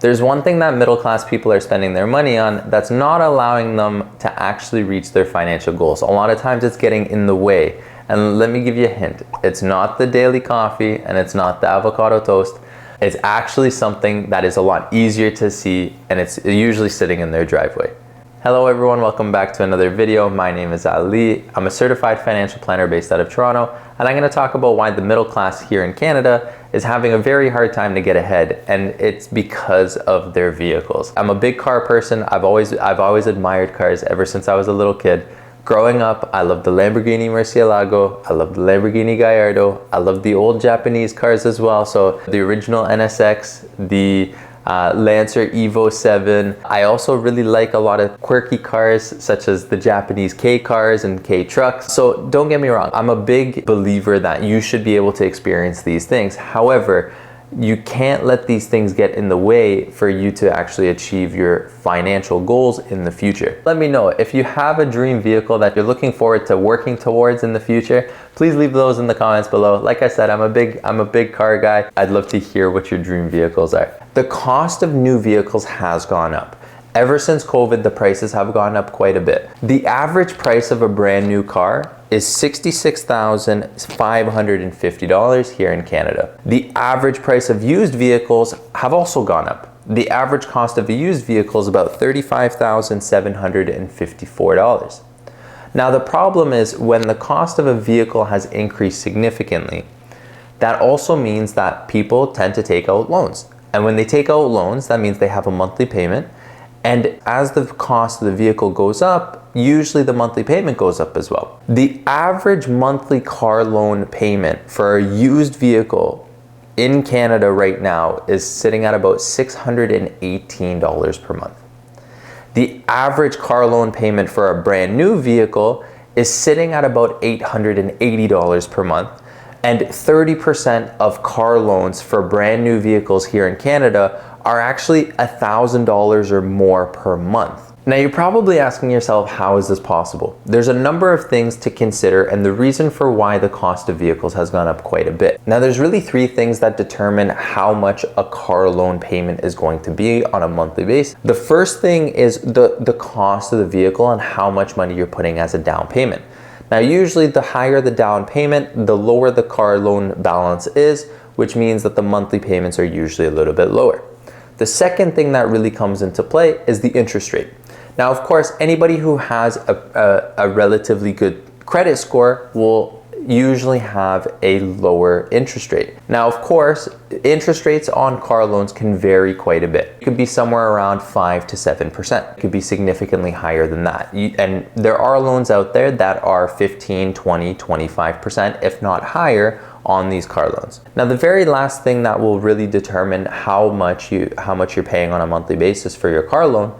There's one thing that middle class people are spending their money on that's not allowing them to actually reach their financial goals. A lot of times it's getting in the way. And let me give you a hint. It's not the daily coffee and it's not the avocado toast. It's actually something that is a lot easier to see, and it's usually sitting in their driveway. Hello everyone, welcome back to another video. My name is Ali. I'm a certified financial planner based out of Toronto, and I'm going to talk about why the middle class here in Canada is having a very hard time to get ahead, and it's because of their vehicles. I'm a big car person. I've always admired cars ever since I was a little kid. Growing up, I loved the Lamborghini Murcielago, I loved the Lamborghini Gallardo, I loved the old Japanese cars as well. So the original NSX, the Lancer Evo 7. I also really like a lot of quirky cars such as the Japanese K cars and K trucks. So don't get me wrong, I'm a big believer that you should be able to experience these things. However, you can't let these things get in the way for you to actually achieve your financial goals in the future. Let me know if you have a dream vehicle that you're looking forward to working towards in the future. Please leave those in the comments below. Like I said, I'm a big car guy. I'd love to hear what your dream vehicles are. The cost of new vehicles has gone up. Ever since COVID, the prices have gone up quite a bit. The average price of a brand new car is $66,550 here in Canada. The average price of used vehicles have also gone up. The average cost of a used vehicle is about $35,754. Now the problem is when the cost of a vehicle has increased significantly, that also means that people tend to take out loans. And when they take out loans, that means they have a monthly payment. And as the cost of the vehicle goes up, usually the monthly payment goes up as well. The average monthly car loan payment for a used vehicle in Canada right now is sitting at about $618 per month. The average car loan payment for a brand new vehicle is sitting at about $880 per month. And 30% of car loans for brand new vehicles here in Canada are actually $1,000 or more per month. Now you're probably asking yourself, how is this possible? There's a number of things to consider and the reason for why the cost of vehicles has gone up quite a bit. Now there's really three things that determine how much a car loan payment is going to be on a monthly basis. The first thing is the cost of the vehicle and how much money you're putting as a down payment. Now usually the higher the down payment, the lower the car loan balance is, which means that the monthly payments are usually a little bit lower. The second thing that really comes into play is the interest rate. Now, of course, anybody who has a relatively good credit score will usually have a lower interest rate. Now, of course, interest rates on car loans can vary quite a bit. It could be somewhere around 5 to 7%. It could be significantly higher than that. And there are loans out there that are 15, 20, 25%, if not higher, on these car loans. Now, the very last thing that will really determine how much you're paying on a monthly basis for your car loan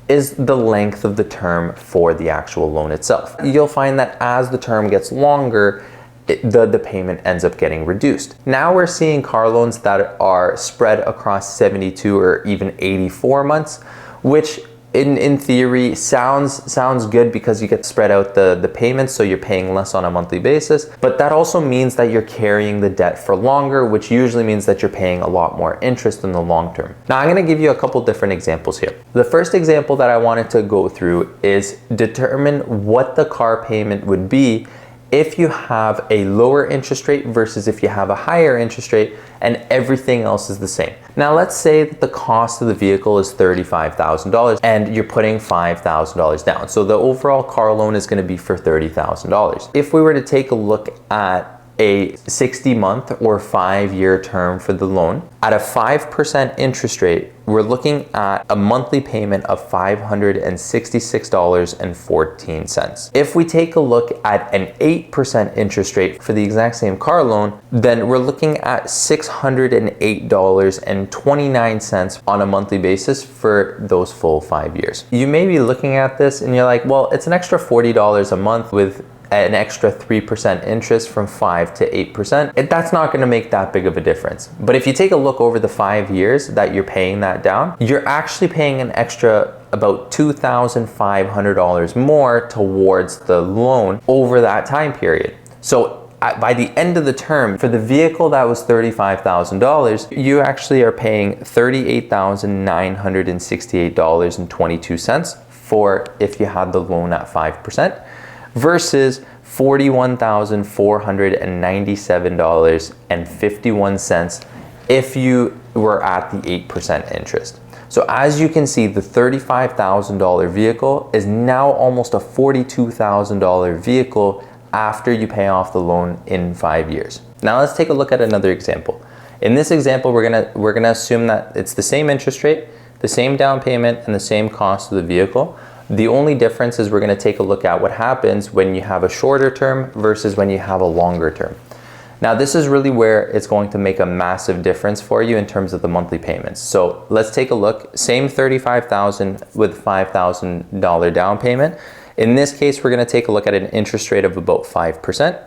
is the length of the term for the actual loan itself. You'll find that as the term gets longer, the payment ends up getting reduced. Now we're seeing car loans that are spread across 72 or even 84 months, which in theory sounds good because you get spread out the payments, so you're paying less on a monthly basis. But that also means that you're carrying the debt for longer, which usually means that you're paying a lot more interest in the long term. Now I'm going to give you a couple different examples here. The first example that I wanted to go through is determine what the car payment would be if you have a lower interest rate versus if you have a higher interest rate and everything else is the same. Now let's say that the cost of the vehicle is $35,000 and you're putting $5,000 down. So the overall car loan is going to be for $30,000. If we were to take a look at a 60-month or 5-year term for the loan, at a 5% interest rate, we're looking at a monthly payment of $566.14. If we take a look at an 8% interest rate for the exact same car loan, then we're looking at $608.29 on a monthly basis for those full 5 years. You may be looking at this and you're like, well, it's an extra $40 a month with an extra 3% interest from 5 to 8%. That's not going to make that big of a difference. But if you take a look over the 5 years that you're paying that down, you're actually paying an extra about $2,500 more towards the loan over that time period. So by the end of the term, for the vehicle that was $35,000, you actually are paying $38,968.22 for if you had the loan at 5% versus $41,497.51 if you were at the 8% interest. So as you can see, the $35,000 vehicle is now almost a $42,000 vehicle after you pay off the loan in 5 years. Now let's take a look at another example. In this example, we're gonna assume that it's the same interest rate, the same down payment, and the same cost of the vehicle. The only difference is we're gonna take a look at what happens when you have a shorter term versus when you have a longer term. Now this is really where it's going to make a massive difference for you in terms of the monthly payments. So let's take a look. Same $35,000 with $5,000 down payment. In this case, we're gonna take a look at an interest rate of about 5%.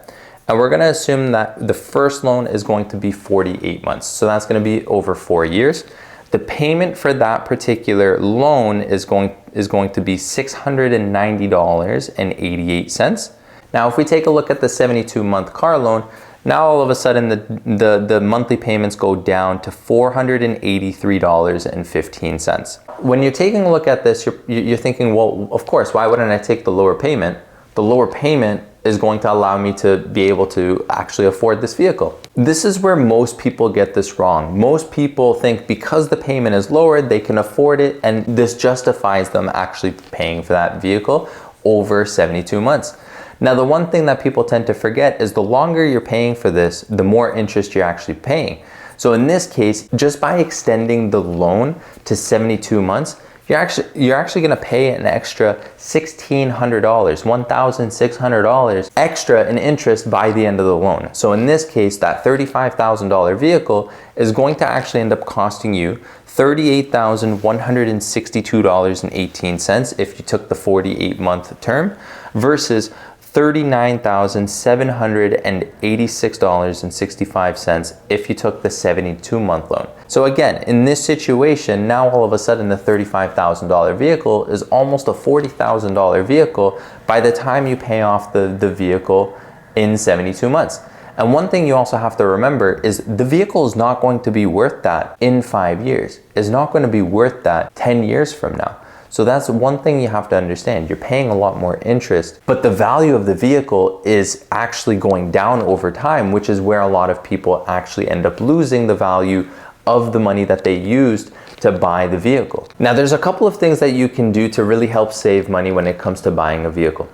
And we're gonna assume that the first loan is going to be 48 months. So that's gonna be over 4 years. The payment for that particular loan is going to be $690.88. Now, if we take a look at the 72-month car loan, now all of a sudden the monthly payments go down to $483.15. When you're taking a look at this, you're thinking, well, of course, why wouldn't I take the lower payment? The lower payment is going to allow me to be able to actually afford this vehicle. This is where most people get this wrong. Most people think because the payment is lower, they can afford it, and this justifies them actually paying for that vehicle over 72 months. Now, the one thing that people tend to forget is the longer you're paying for this, the more interest you're actually paying. So in this case, just by extending the loan to 72 months, you're actually gonna pay an extra $1,600, $1,600 extra in interest by the end of the loan. So in this case, that $35,000 vehicle is going to actually end up costing you $38,162.18 if you took the 48-month term versus $39,786.65 if you took the 72-month loan. So again, in this situation, now all of a sudden the $35,000 vehicle is almost a $40,000 vehicle by the time you pay off the vehicle in 72 months. And one thing you also have to remember is the vehicle is not going to be worth that in 5 years. It's not going to be worth that 10 years from now. So that's one thing you have to understand. You're paying a lot more interest, but the value of the vehicle is actually going down over time, which is where a lot of people actually end up losing the value of the money that they used to buy the vehicle. Now, there's a couple of things that you can do to really help save money when it comes to buying a vehicle.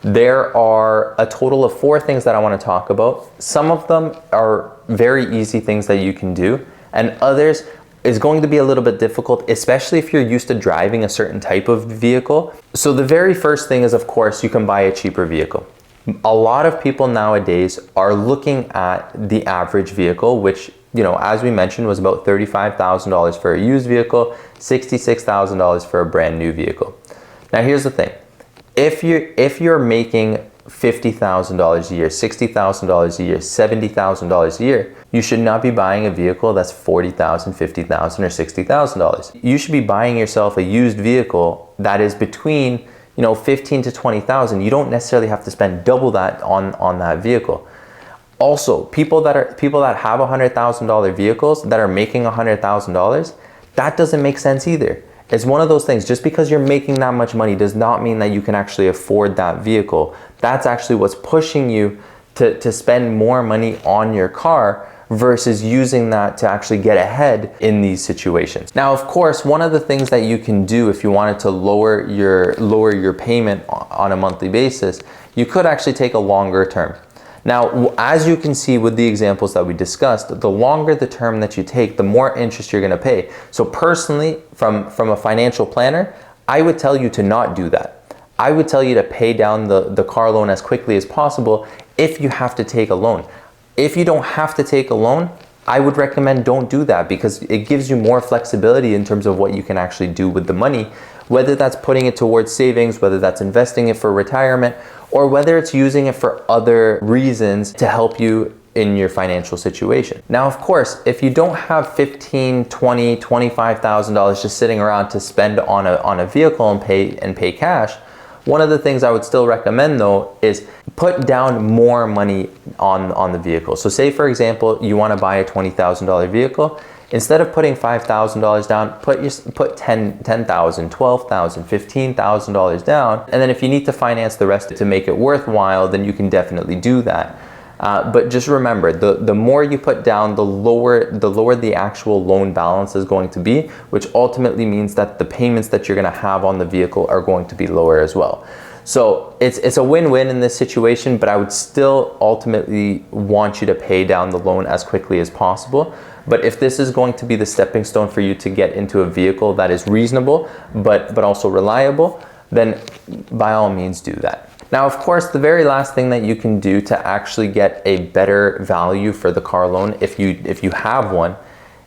There are a total of 4 things that I want to talk about. Some of them are very easy things that you can do, and others is going to be a little bit difficult, especially if you're used to driving a certain type of vehicle. So the very first thing is, of course, you can buy a cheaper vehicle. A lot of people nowadays are looking at the average vehicle, which, you know, as we mentioned, was about $35,000 for a used vehicle, $66,000 for a brand new vehicle. Now, here's the thing. If you're making $50,000 a year, $60,000 a year, $70,000 a year, you should not be buying a vehicle that's $40,000, $50,000, or $60,000. You should be buying yourself a used vehicle that is between, you know, $15,000 to $20,000. You don't necessarily have to spend double that on that vehicle. Also, people that have $100,000 vehicles that are making $100,000, that doesn't make sense either. It's one of those things, just because you're making that much money does not mean that you can actually afford that vehicle. That's actually what's pushing you to spend more money on your car versus using that to actually get ahead in these situations. Now, of course, one of the things that you can do if you wanted to lower your payment on a monthly basis, you could actually take a longer term. Now, as you can see with the examples that we discussed, the longer the term that you take, the more interest you're gonna pay. So personally, from a financial planner, I would tell you to not do that. I would tell you to pay down the car loan as quickly as possible if you have to take a loan. If you don't have to take a loan, I would recommend don't do that because it gives you more flexibility in terms of what you can actually do with the money, whether that's putting it towards savings, whether that's investing it for retirement, or whether it's using it for other reasons to help you in your financial situation. Now, of course, if you don't have $15,000, $20,000, $25,000 just sitting around to spend on a vehicle and pay cash, One of the things I would still recommend though is put down more money on the vehicle. So say for example, you want to buy a $20,000 vehicle. Instead of putting $5,000 down, put $10,000, $12,000, $15,000 down. And then if you need to finance the rest to make it worthwhile, then you can definitely do that. But just remember, the more you put down, the lower the actual loan balance is going to be, which ultimately means that the payments that you're going to have on the vehicle are going to be lower as well. So it's a win-win in this situation, but I would still ultimately want you to pay down the loan as quickly as possible. But if this is going to be the stepping stone for you to get into a vehicle that is reasonable, but also reliable, then by all means do that. Now, of course, the very last thing that you can do to actually get a better value for the car loan, if you have one,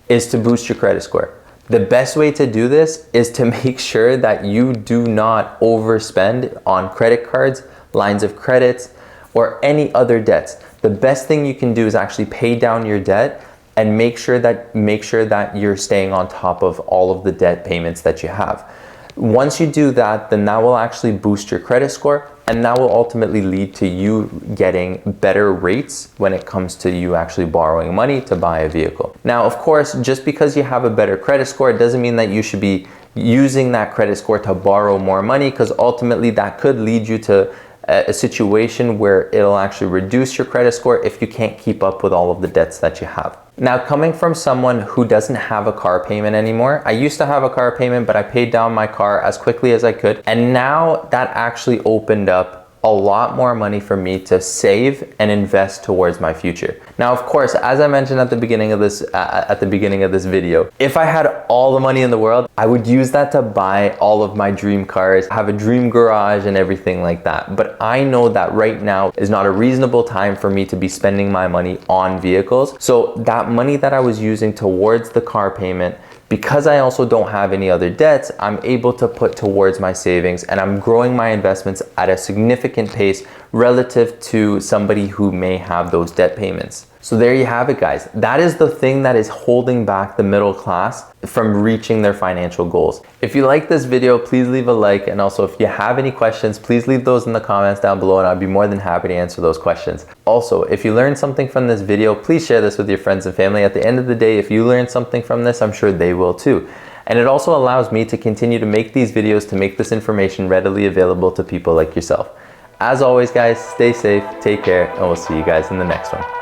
is to boost your credit score. The best way to do this is to make sure that you do not overspend on credit cards, lines of credits, or any other debts. The best thing you can do is actually pay down your debt and make sure that you're staying on top of all of the debt payments that you have. Once you do that, then that will actually boost your credit score, and that will ultimately lead to you getting better rates when it comes to you actually borrowing money to buy a vehicle. Now, of course, just because you have a better credit score, it doesn't mean that you should be using that credit score to borrow more money, because ultimately that could lead you to a situation where it'll actually reduce your credit score if you can't keep up with all of the debts that you have. Now, coming from someone who doesn't have a car payment anymore, I used to have a car payment, but I paid down my car as quickly as I could. And now that actually opened up a lot more money for me to save and invest towards my future. Now, of course, as I mentioned at the beginning of this video, if I had all the money in the world, I would use that to buy all of my dream cars, have a dream garage and everything like that. But I know that right now is not a reasonable time for me to be spending my money on vehicles. So that money that I was using towards the car payment, because I also don't have any other debts, I'm able to put towards my savings, and I'm growing my investments at a significant pace relative to somebody who may have those debt payments. So there you have it, guys. That is the thing that is holding back the middle class from reaching their financial goals. If you like this video, please leave a like, and also if you have any questions, please leave those in the comments down below, and I'd be more than happy to answer those questions. Also, if you learned something from this video, please share this with your friends and family. At the end of the day, if you learned something from this, I'm sure they will too. And it also allows me to continue to make these videos, to make this information readily available to people like yourself. As always, guys, stay safe, take care, and we'll see you guys in the next one.